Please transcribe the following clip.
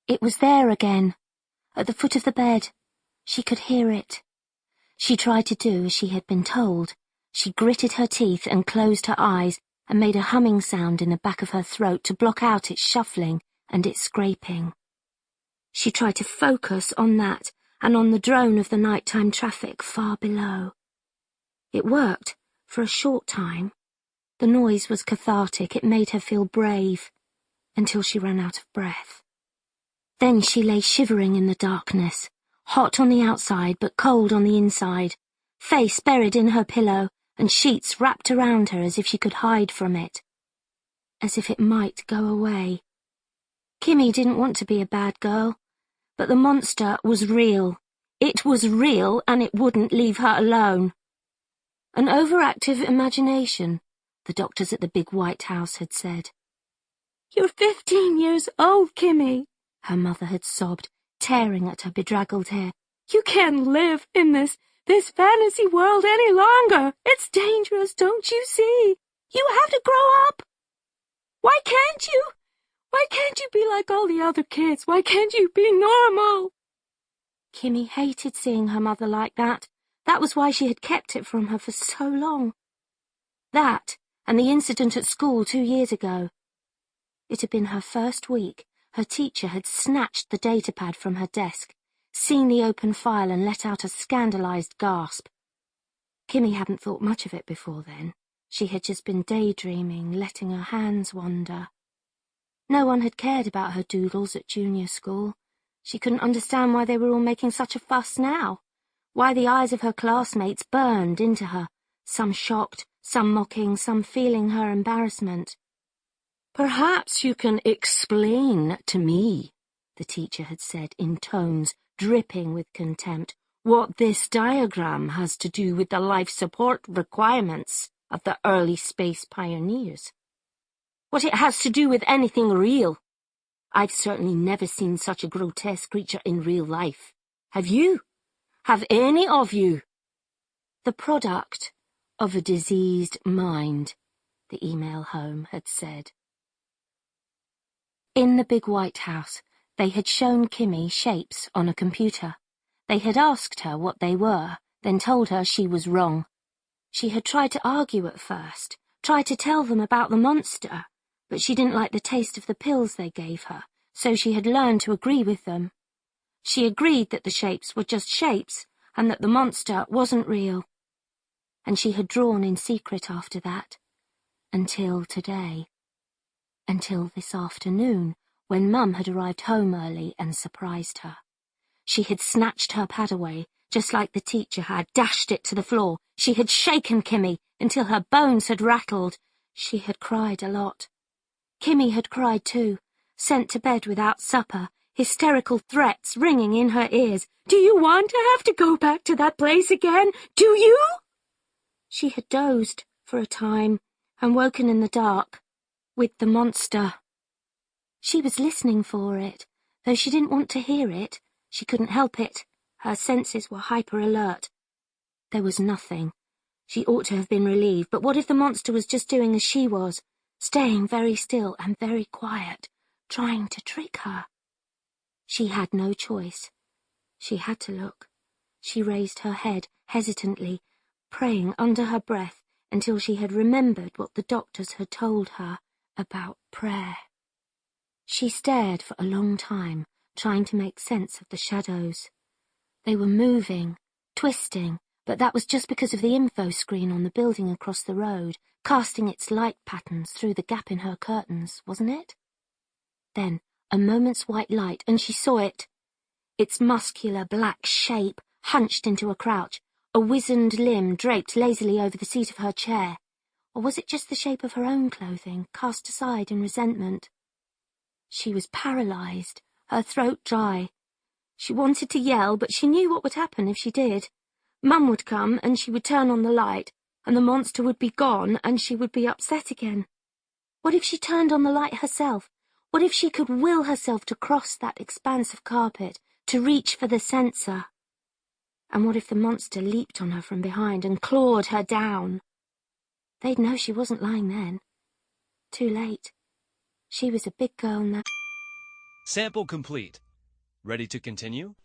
It was there again, at the foot of the bed. She could hear it. She tried to do as she had been told. She gritted her teeth and closed her eyes and made a humming sound in the back of her throat to block out its shuffling and its scraping. She tried to focus on that and on the drone of the nighttime traffic far below. It worked, for a short time. The noise was cathartic, it made her feel brave, until she ran out of breath. Then she lay shivering in the darkness, hot on the outside but cold on the inside, face buried in her pillow and sheets wrapped around her as if she could hide from it, as if it might go away. Kimmy didn't want to be a bad girl, but the monster was real. It was real, and it wouldn't leave her alone. An overactive imagination, the doctors at the big white house had said. "You're 15 years old, Kimmy," her mother had sobbed, tearing at her bedraggled hair. "You can't live in this fantasy world any longer. It's dangerous, don't you see? You have to grow up. Why can't you? Why can't you be like all the other kids? Why can't you be normal?" Kimmy hated seeing her mother like that. That was why she had kept it from her for so long. That, and the incident at school 2 years ago. It had been her first week. Her teacher had snatched the datapad from her desk, seen the open file and let out a scandalized gasp. Kimmy hadn't thought much of it before then. She had just been daydreaming, letting her hands wander. No one had cared about her doodles at junior school. She couldn't understand why they were all making such a fuss now, why the eyes of her classmates burned into her, some shocked, some mocking, some feeling her embarrassment. "Perhaps you can explain to me," the teacher had said in tones dripping with contempt, "what this diagram has to do with the life support requirements of the early space pioneers. What it has to do with anything real. I've certainly never seen such a grotesque creature in real life. Have you? Have any of you?" "The product of a diseased mind," the email home had said. In the big white house, they had shown Kimmy shapes on a computer. They had asked her what they were, then told her she was wrong. She had tried to argue at first, tried to tell them about the monster, but she didn't like the taste of the pills they gave her, so she had learned to agree with them. She agreed that the shapes were just shapes, and that the monster wasn't real. And she had drawn in secret after that, until today. Until this afternoon, when Mum had arrived home early and surprised her. She had snatched her pad away, just like the teacher had, dashed it to the floor. She had shaken Kimmy until her bones had rattled. She had cried a lot. Kimmy had cried too, sent to bed without supper, hysterical threats ringing in her ears. "Do you want to have to go back to that place again? Do you?" She had dozed for a time and woken in the dark, with the monster. She was listening for it, though she didn't want to hear it. She couldn't help it. Her senses were hyper-alert. There was nothing. She ought to have been relieved, but what if the monster was just doing as she was, staying very still and very quiet, trying to trick her? She had no choice. She had to look. She raised her head hesitantly, praying under her breath until she had remembered what the doctors had told her about prayer. She stared for a long time, trying to make sense of the shadows. They were moving, twisting, but that was just because of the info screen on the building across the road, casting its light patterns through the gap in her curtains, wasn't it? Then, a moment's white light, and she saw it. Its muscular black shape hunched into a crouch, a wizened limb draped lazily over the seat of her chair. Or was it just the shape of her own clothing, cast aside in resentment? She was paralyzed, her throat dry. She wanted to yell, but she knew what would happen if she did. Mum would come, and she would turn on the light, and the monster would be gone, and she would be upset again. What if she turned on the light herself? What if she could will herself to cross that expanse of carpet, to reach for the sensor? And what if the monster leaped on her from behind and clawed her down? They'd know she wasn't lying then. Too late. She was a big girl now. Sample complete. Ready to continue?